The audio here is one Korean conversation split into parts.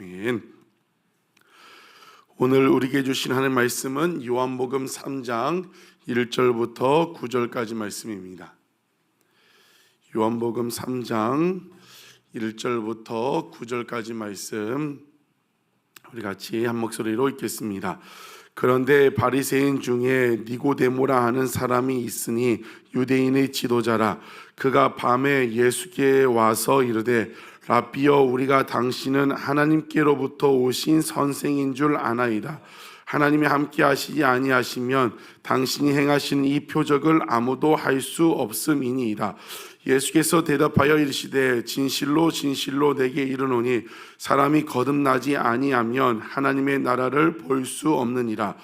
아멘. 오늘 우리에게 주신 하나님의 말씀은 요한복음 3장 1절부터 9절까지 말씀입니다. 요한복음 3장 1절부터 9절까지 말씀 우리 같이 한 목소리로 읽겠습니다. 그런데 바리새인 중에 니고데모라 하는 사람이 있으니 유대인의 지도자라. 그가 밤에 예수께 와서 이르되 라삐여, 우리가 당신은 하나님께로부터 오신 선생인 줄 아나이다. 하나님이 함께 하시지 아니하시면 당신이 행하신 이 표적을 아무도 할 수 없음이니이다. 예수께서 대답하여 이르시되 진실로 진실로 내게 이르노니 사람이 거듭나지 아니하면 하나님의 나라를 볼 수 없느니라.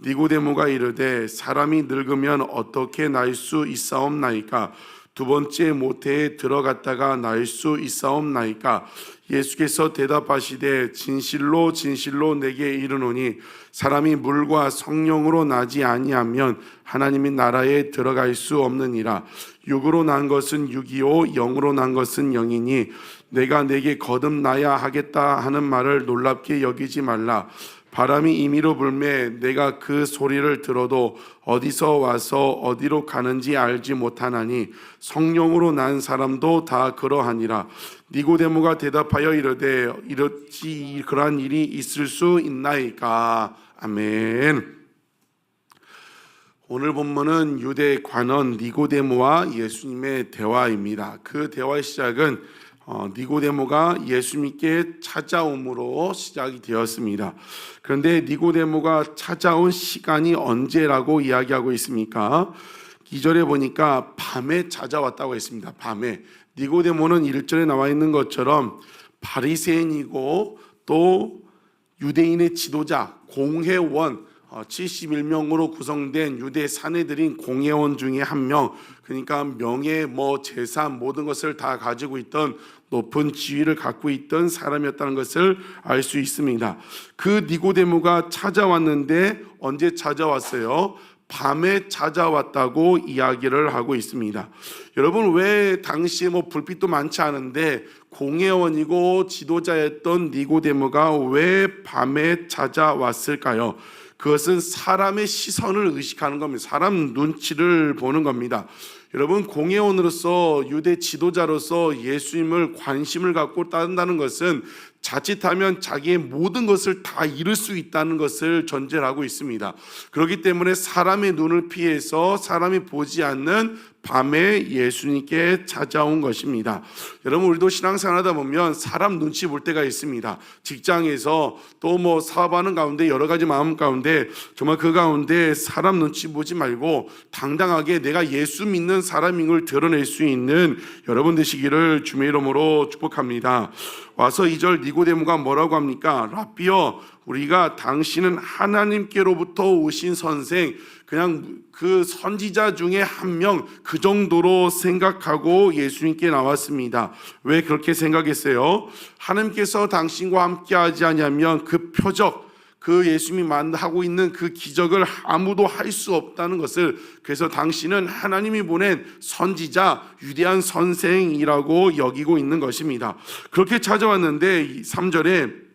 니고데모가 이르되 사람이 늙으면 어떻게 날 수 있사옵나이까? 두 번째 모태에 들어갔다가 날 수 있사옵나이까? 예수께서 대답하시되 진실로 진실로 내게 이르노니 사람이 물과 성령으로 나지 아니하면 하나님의 나라에 들어갈 수 없느니라. 육으로 난 것은 육이요 영으로 난 것은 영이니 내가 내게 거듭나야 하겠다 하는 말을 놀랍게 여기지 말라. 바람이 임의로 불매 내가 그 소리를 들어도 어디서 와서 어디로 가는지 알지 못하나니 성령으로 난 사람도 다 그러하니라. 니고데모가 대답하여 이르되 이렇지 그러한 일이 있을 수 있나이까? 아멘. 오늘 본문은 유대 관원 니고데모와 예수님의 대화입니다. 그 대화의 시작은 니고데모가 예수님께 찾아옴으로 시작이 되었습니다. 그런데 니고데모가 찾아온 시간이 언제라고 이야기하고 있습니까? 2절에 보니까 밤에 찾아왔다고 했습니다. 밤에. 니고데모는 1절에 나와 있는 것처럼 바리새인이고 또 유대인의 지도자, 공회원 71명으로 구성된 유대 사내들인 공회원 중에 한 명, 그러니까 명예, 재산 모든 것을 다 가지고 있던 높은 지위를 갖고 있던 사람이었다는 것을 알 수 있습니다. 그 니고데모가 찾아왔는데 언제 찾아왔어요? 밤에 찾아왔다고 이야기를 하고 있습니다. 여러분, 왜 당시에 불빛도 많지 않은데 공회원이고 지도자였던 니고데모가 왜 밤에 찾아왔을까요? 그것은 사람의 시선을 의식하는 겁니다. 사람 눈치를 보는 겁니다. 여러분, 공회원으로서 유대 지도자로서 예수님을 관심을 갖고 따른다는 것은 자칫하면 자기의 모든 것을 다 잃을 수 있다는 것을 전제를 하고 있습니다. 그렇기 때문에 사람의 눈을 피해서 사람이 보지 않는 밤에 예수님께 찾아온 것입니다. 여러분, 우리도 신앙생활하다 보면 사람 눈치 볼 때가 있습니다. 직장에서 또 사업하는 가운데 여러 가지 마음 가운데 정말 그 가운데 사람 눈치 보지 말고 당당하게 내가 예수 믿는 사람인 걸 드러낼 수 있는 여러분 되시기를 주의 이름으로 축복합니다. 와서 2절 니고데모가 뭐라고 합니까? 라삐여, 우리가 당신은 하나님께로부터 오신 선생, 그냥 그 선지자 중에 한 명, 그 정도로 생각하고 예수님께 나왔습니다. 왜 그렇게 생각했어요? 하나님께서 당신과 함께 하지 않으면 그 표적, 그 예수님이 하고 있는 그 기적을 아무도 할 수 없다는 것을, 그래서 당신은 하나님이 보낸 선지자, 위대한 선생이라고 여기고 있는 것입니다. 그렇게 찾아왔는데 3절에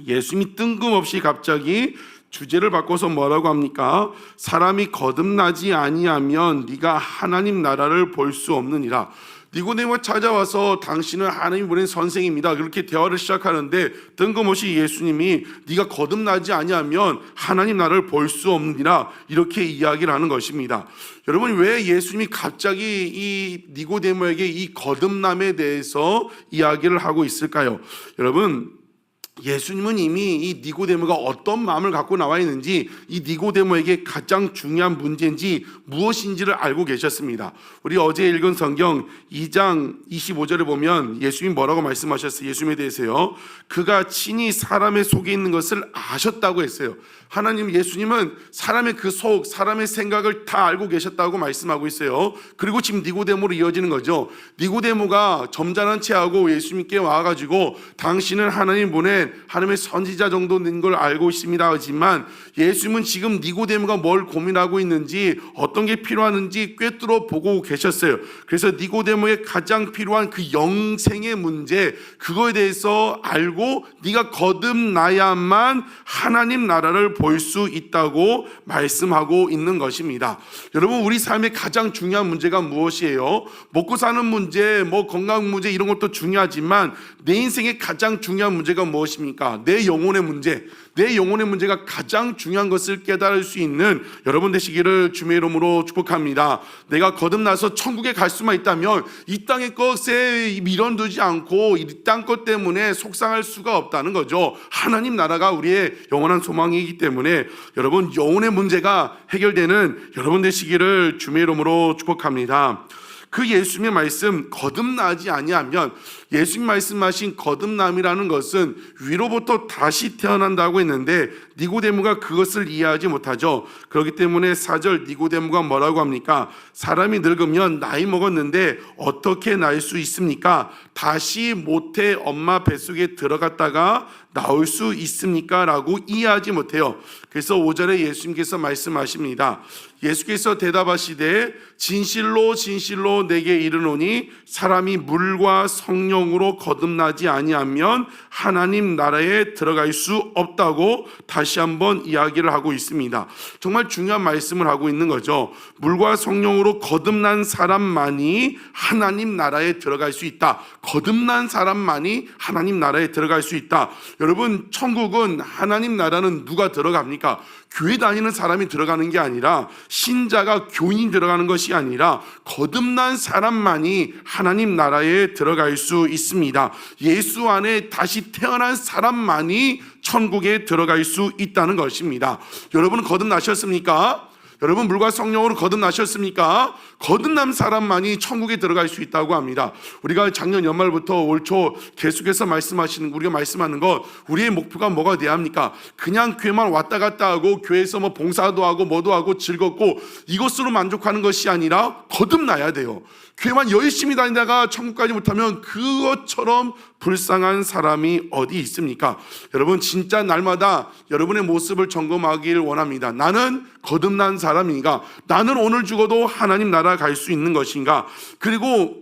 예수님이 뜬금없이 갑자기 주제를 바꿔서 뭐라고 합니까? 사람이 거듭나지 아니하면 네가 하나님 나라를 볼 수 없느니라. 니고데모가 찾아와서 당신은 하나님이 보낸 선생입니다. 그렇게 대화를 시작하는데 뜬금없이 예수님이 네가 거듭나지 아니하면 하나님 나라를 볼 수 없느니라 이렇게 이야기를 하는 것입니다. 여러분, 왜 예수님이 갑자기 이 니고데모에게 이 거듭남에 대해서 이야기를 하고 있을까요? 여러분, 예수님은 이미 이 니고데모가 어떤 마음을 갖고 나와 있는지, 이 니고데모에게 가장 중요한 문제인지 무엇인지를 알고 계셨습니다. 우리 어제 읽은 성경 2장 25절에 보면 예수님이 뭐라고 말씀하셨어요? 예수님에 대해서요. 그가 친히 사람의 속에 있는 것을 아셨다고 했어요. 하나님, 예수님은 사람의 그 속, 사람의 생각을 다 알고 계셨다고 말씀하고 있어요. 그리고 지금 니고데모로 이어지는 거죠. 니고데모가 점잖은 채하고 예수님께 와가지고 당신은 하나님 보낸 때문에 하나님의 선지자 정도 된 걸 알고 있습니다 하지만 예수님은 지금 니고데모가 뭘 고민하고 있는지 어떤 게 필요하는지 꿰뚫어 보고 계셨어요. 그래서 니고데모의 가장 필요한 그 영생의 문제, 그거에 대해서 알고 네가 거듭나야만 하나님 나라를 볼 수 있다고 말씀하고 있는 것입니다. 여러분, 우리 삶의 가장 중요한 문제가 무엇이에요? 먹고 사는 문제, 건강 문제 이런 것도 중요하지만 내 인생의 가장 중요한 문제가 무엇입니까? 내 영혼의 문제. 내 영혼의 문제가 가장 중요한 것을 깨달을 수 있는 여러분 되시기를 주의 이름으로 축복합니다. 내가 거듭나서 천국에 갈 수만 있다면 이 땅의 것에 미련두지 않고 이 땅 것 때문에 속상할 수가 없다는 거죠. 하나님 나라가 우리의 영원한 소망이기 때문에 여러분, 영혼의 문제가 해결되는 여러분 되시기를 주의 이름으로 축복합니다. 그 예수님의 말씀, 거듭나지 아니하면, 예수님 말씀하신 거듭남이라는 것은 위로부터 다시 태어난다고 했는데 니고데모가 그것을 이해하지 못하죠. 그렇기 때문에 4절 니고데모가 뭐라고 합니까? 사람이 늙으면 나이 먹었는데 어떻게 날 수 있습니까? 다시 모태 엄마 뱃속에 들어갔다가 나올 수 있습니까? 라고 이해하지 못해요. 그래서 5절에 예수님께서 말씀하십니다. 예수께서 대답하시되 진실로 진실로 내게 이르노니 사람이 물과 성령으로 거듭나지 아니하면 하나님 나라에 들어갈 수 없다고 다시 한번 이야기를 하고 있습니다. 정말 중요한 말씀을 하고 있는 거죠. 물과 성령으로 거듭난 사람만이 하나님 나라에 들어갈 수 있다. 거듭난 사람만이 하나님 나라에 들어갈 수 있다. 여러분, 천국은, 하나님 나라는 누가 들어갑니까? 교회 다니는 사람이 들어가는 게 아니라, 신자가, 교인이 들어가는 것이 아니라 거듭난 사람만이 하나님 나라에 들어갈 수 있습니다. 예수 안에 다시 태어난 사람만이 천국에 들어갈 수 있다는 것입니다. 여러분, 거듭나셨습니까? 여러분, 물과 성령으로 거듭나셨습니까? 거듭난 사람만이 천국에 들어갈 수 있다고 합니다. 우리가 작년 연말부터 올 초 계속해서 우리가 말씀하는 것, 우리의 목표가 뭐가 돼야 합니까? 그냥 교회만 왔다 갔다 하고 교회에서 봉사도 하고 뭐도 하고 즐겁고 이것으로 만족하는 것이 아니라 거듭나야 돼요. 교회만 열심히 다니다가 천국 가지 못하면 그것처럼 불쌍한 사람이 어디 있습니까? 여러분, 진짜 날마다 여러분의 모습을 점검하길 원합니다. 나는 거듭난 사람인가? 나는 오늘 죽어도 하나님 나라 갈 수 있는 것인가? 그리고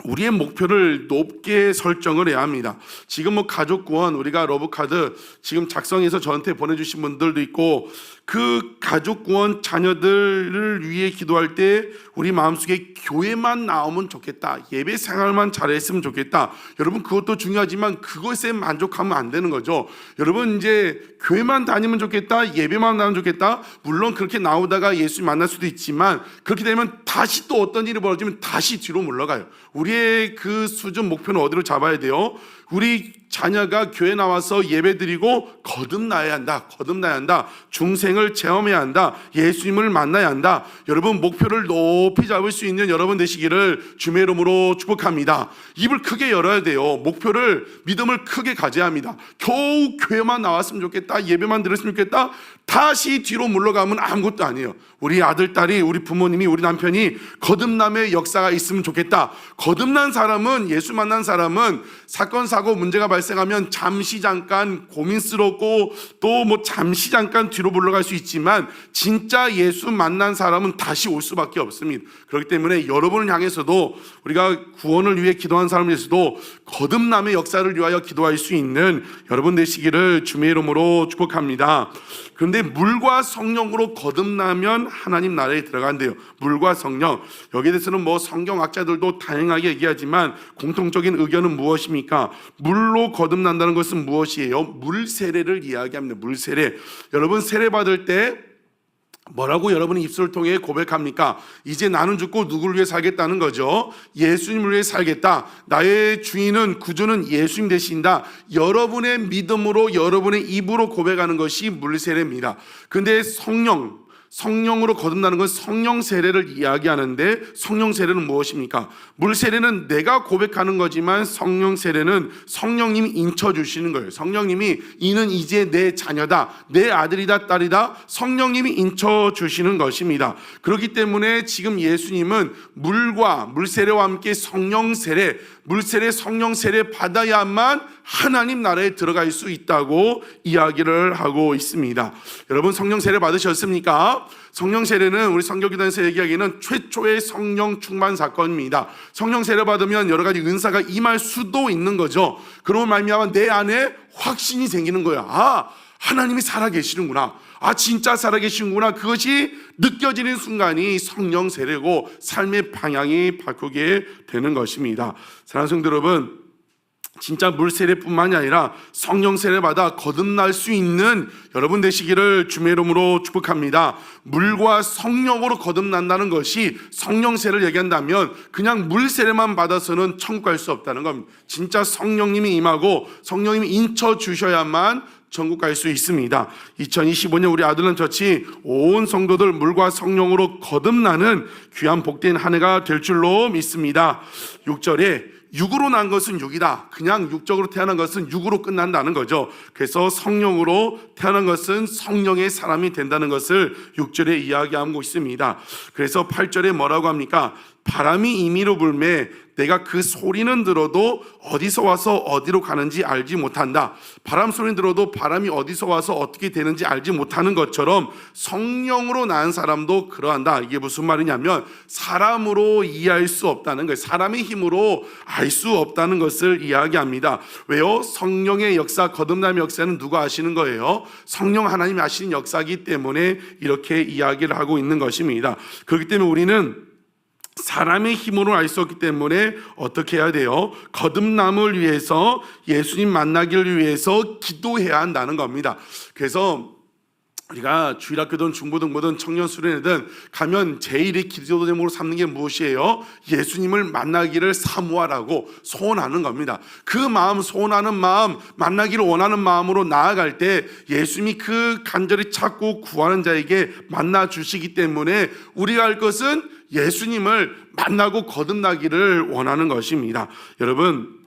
우리의 목표를 높게 설정을 해야 합니다. 지금 가족 구원, 우리가 러브카드 지금 작성해서 저한테 보내주신 분들도 있고, 그 가족 구원 자녀들을 위해 기도할 때 우리 마음속에 교회만 나오면 좋겠다, 예배 생활만 잘했으면 좋겠다. 여러분, 그것도 중요하지만 그것에 만족하면 안 되는 거죠. 여러분, 이제 교회만 다니면 좋겠다, 예배만 나오면 좋겠다. 물론 그렇게 나오다가 예수 만날 수도 있지만 그렇게 되면 다시 또 어떤 일이 벌어지면 다시 뒤로 물러가요. 우리의 그 수준 목표는 어디로 잡아야 돼요? 우리 자녀가 교회 나와서 예배드리고 거듭나야 한다. 거듭나야 한다. 중생을 체험해야 한다. 예수님을 만나야 한다. 여러분, 목표를 높이 잡을 수 있는 여러분 되시기를 주의 이름으로 축복합니다. 입을 크게 열어야 돼요. 목표를, 믿음을 크게 가져야 합니다. 겨우 교회만 나왔으면 좋겠다, 예배만 들었으면 좋겠다, 다시 뒤로 물러가면 아무것도 아니에요. 우리 아들, 딸이, 우리 부모님이, 우리 남편이 거듭남의 역사가 있으면 좋겠다. 거듭난 사람은, 예수 만난 사람은 사건, 사고, 문제가 발생하면 잠시 잠깐 고민스럽고 또 잠시 잠깐 뒤로 물러갈 수 있지만 진짜 예수 만난 사람은 다시 올 수밖에 없습니다. 그렇기 때문에 여러분을 향해서도, 우리가 구원을 위해 기도한 사람을 위해서도 거듭남의 역사를 위하여 기도할 수 있는 여러분 되시기를 주의 이름으로 축복합니다. 그런데 물과 성령으로 거듭나면 하나님 나라에 들어간대요. 물과 성령, 여기에 대해서는 성경학자들도 다양하게 얘기하지만 공통적인 의견은 무엇입니까? 물로 거듭난다는 것은 무엇이에요? 물 세례를 이야기합니다. 물 세례. 여러분, 세례 받을 때 뭐라고 여러분이 입술을 통해 고백합니까? 이제 나는 죽고 누구를 위해 살겠다는 거죠. 예수님을 위해 살겠다. 나의 주인은, 구주는 예수님 되신다. 여러분의 믿음으로, 여러분의 입으로 고백하는 것이 물세례입니다. 근데 성령, 성령으로 거듭나는 건 성령 세례를 이야기하는데, 성령 세례는 무엇입니까? 물 세례는 내가 고백하는 거지만 성령 세례는 성령님이 인쳐주시는 거예요. 성령님이 이는 이제 내 자녀다, 내 아들이다, 딸이다, 성령님이 인쳐주시는 것입니다. 그렇기 때문에 지금 예수님은 물과 물 세례와 함께 성령 세례, 물 세례, 성령 세례 받아야만 하나님 나라에 들어갈 수 있다고 이야기를 하고 있습니다. 여러분, 성령 세례 받으셨습니까? 성령 세례는 우리 성결교단에서 얘기하기에는 최초의 성령 충만 사건입니다. 성령 세례 받으면 여러 가지 은사가 임할 수도 있는 거죠. 그런 말미암아 내 안에 확신이 생기는 거야. 아, 하나님이 살아계시는구나. 아, 진짜 살아계시는구나. 그것이 느껴지는 순간이 성령 세례고 삶의 방향이 바꾸게 되는 것입니다. 사랑하는 성도 여러분, 진짜 물 세례뿐만이 아니라 성령 세례받아 거듭날 수 있는 여러분 되시기를 주의 이름으로 축복합니다. 물과 성령으로 거듭난다는 것이, 성령 세례를 얘기한다면 그냥 물 세례만 받아서는 천국 갈 수 없다는 겁니다. 진짜 성령님이 임하고 성령님이 인쳐 주셔야만 천국 갈 수 있습니다. 2025년 우리 아들은 저치 온 성도들 물과 성령으로 거듭나는 귀한 복된 한 해가 될 줄로 믿습니다. 6절에 육으로 난 것은 육이다. 그냥 육적으로 태어난 것은 육으로 끝난다는 거죠. 그래서 성령으로 태어난 것은 성령의 사람이 된다는 것을 6절에 이야기하고 있습니다. 그래서 8절에 뭐라고 합니까? 바람이 임의로 불매 내가 그 소리는 들어도 어디서 와서 어디로 가는지 알지 못한다. 바람 소리는 들어도 바람이 어디서 와서 어떻게 되는지 알지 못하는 것처럼 성령으로 낳은 사람도 그러한다. 이게 무슨 말이냐면 사람으로 이해할 수 없다는 거예요. 사람의 힘으로 알 수 없다는 것을 이야기합니다. 왜요? 성령의 역사, 거듭남의 역사는 누가 아시는 거예요? 성령 하나님이 아시는 역사이기 때문에 이렇게 이야기를 하고 있는 것입니다. 그렇기 때문에 우리는 사람의 힘으로 알 수 없기 때문에 어떻게 해야 돼요? 거듭남을 위해서, 예수님 만나기를 위해서 기도해야 한다는 겁니다. 그래서 우리가 주일학교든 중고등부든 청년 수련회든 가면 제일의 기도 제목으로 삼는 게 무엇이에요? 예수님을 만나기를 사모하라고 소원하는 겁니다. 그 마음, 소원하는 마음, 만나기를 원하는 마음으로 나아갈 때 예수님이 그 간절히 찾고 구하는 자에게 만나 주시기 때문에 우리가 할 것은 예수님을 만나고 거듭나기를 원하는 것입니다. 여러분,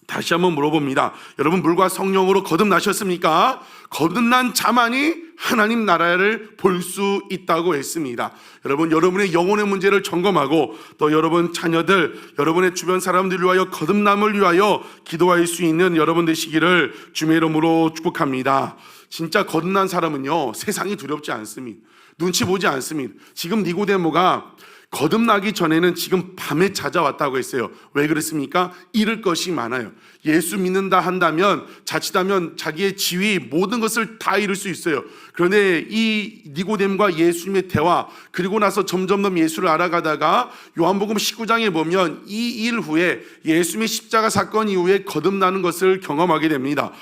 다시 한번 물어봅니다. 여러분, 물과 성령으로 거듭나셨습니까? 거듭난 자만이 하나님 나라를 볼 수 있다고 했습니다. 여러분, 여러분의 영혼의 문제를 점검하고 또 여러분 자녀들, 여러분의 주변 사람들을 위하여 거듭남을 위하여 기도할 수 있는 여러분 되시기를 주의 이름으로 축복합니다. 진짜 거듭난 사람은요, 세상이 두렵지 않습니다. 눈치 보지 않습니다. 지금 니고데모가 거듭나기 전에는 지금 밤에 찾아왔다고 했어요. 왜 그랬습니까? 잃을 것이 많아요. 예수 믿는다 한다면 자칫하면 자기의 지위, 모든 것을 다 잃을 수 있어요. 그런데 이 니고데모가 예수님의 대화, 그리고 나서 점점 더 예수를 알아가다가 요한복음 19장에 보면 이 일 후에 예수님의 십자가 사건 이후에 거듭나는 것을 경험하게 됩니다.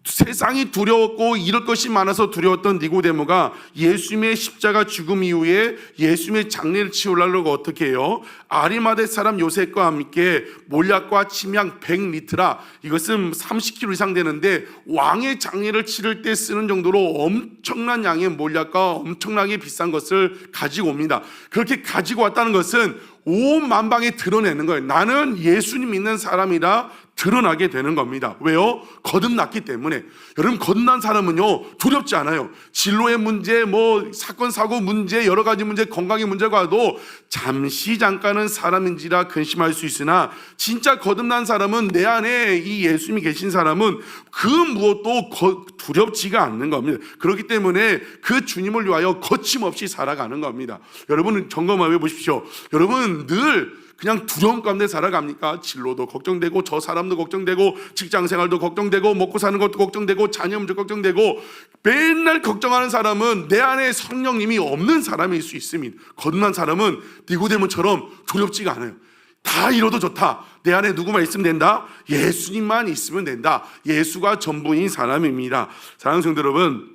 세상이 두려웠고 잃을 것이 많아서 두려웠던 니고데모가 예수님의 십자가 죽음 이후에 예수님의 장례를 치우려고 어떻게 해요? 아리마대 사람 요셉과 함께 몰약과 침향 100리트라, 이것은 30kg 이상 되는데 왕의 장례를 치를 때 쓰는 정도로 엄청난 양의 몰약과 엄청나게 비싼 것을 가지고 옵니다. 그렇게 가지고 왔다는 것은 온 만방에 드러내는 거예요. 나는 예수님 믿는 사람이라 드러나게 되는 겁니다. 왜요? 거듭났기 때문에. 여러분, 거듭난 사람은요, 두렵지 않아요. 진로의 문제, 사건 사고 문제, 여러 가지 문제, 건강의 문제가도 잠시 잠깐은 사람인지라 근심할 수 있으나 진짜 거듭난 사람은, 내 안에 이 예수님이 계신 사람은 그 무엇도 두렵지가 않는 겁니다. 그렇기 때문에 그 주님을 위하여 거침없이 살아가는 겁니다. 여러분, 점검해 보십시오. 여러분, 늘 그냥 두려움 가운데 살아갑니까? 진로도 걱정되고, 저 사람도 걱정되고, 직장생활도 걱정되고, 먹고 사는 것도 걱정되고, 자녀 문제 걱정되고, 맨날 걱정하는 사람은 내 안에 성령님이 없는 사람일 수 있습니다. 거듭난 사람은 니고데모처럼 두렵지가 않아요. 다 잃어도 좋다. 내 안에 누구만 있으면 된다. 예수님만 있으면 된다. 예수가 전부인 사람입니다. 사랑하는 성도 여러분,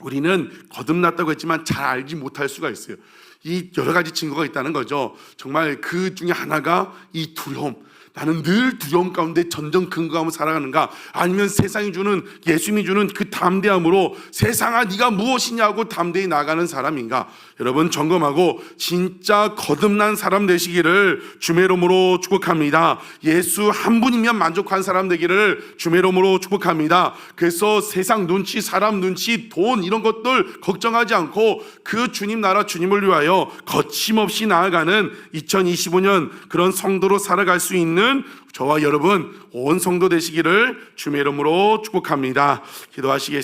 우리는 거듭났다고 했지만 잘 알지 못할 수가 있어요. 이 여러 가지 증거가 있다는 거죠. 정말 그 중에 하나가 이 두려움. 나는 늘 두려움 가운데 전전 근거하며 살아가는가? 아니면 세상이 주는, 예수님이 주는 그 담대함으로 세상아 네가 무엇이냐고 담대히 나가는 사람인가? 여러분 점검하고 진짜 거듭난 사람 되시기를 주의 이름으로 축복합니다. 예수 한 분이면 만족한 사람 되기를 주의 이름으로 축복합니다. 그래서 세상 눈치, 사람 눈치, 돈 이런 것들 걱정하지 않고 그 주님 나라 주님을 위하여 거침없이 나아가는 2025년 그런 성도로 살아갈 수 있는 저와 여러분 온 성도 되시기를 주의 이름으로 축복합니다. 기도하시겠습니다.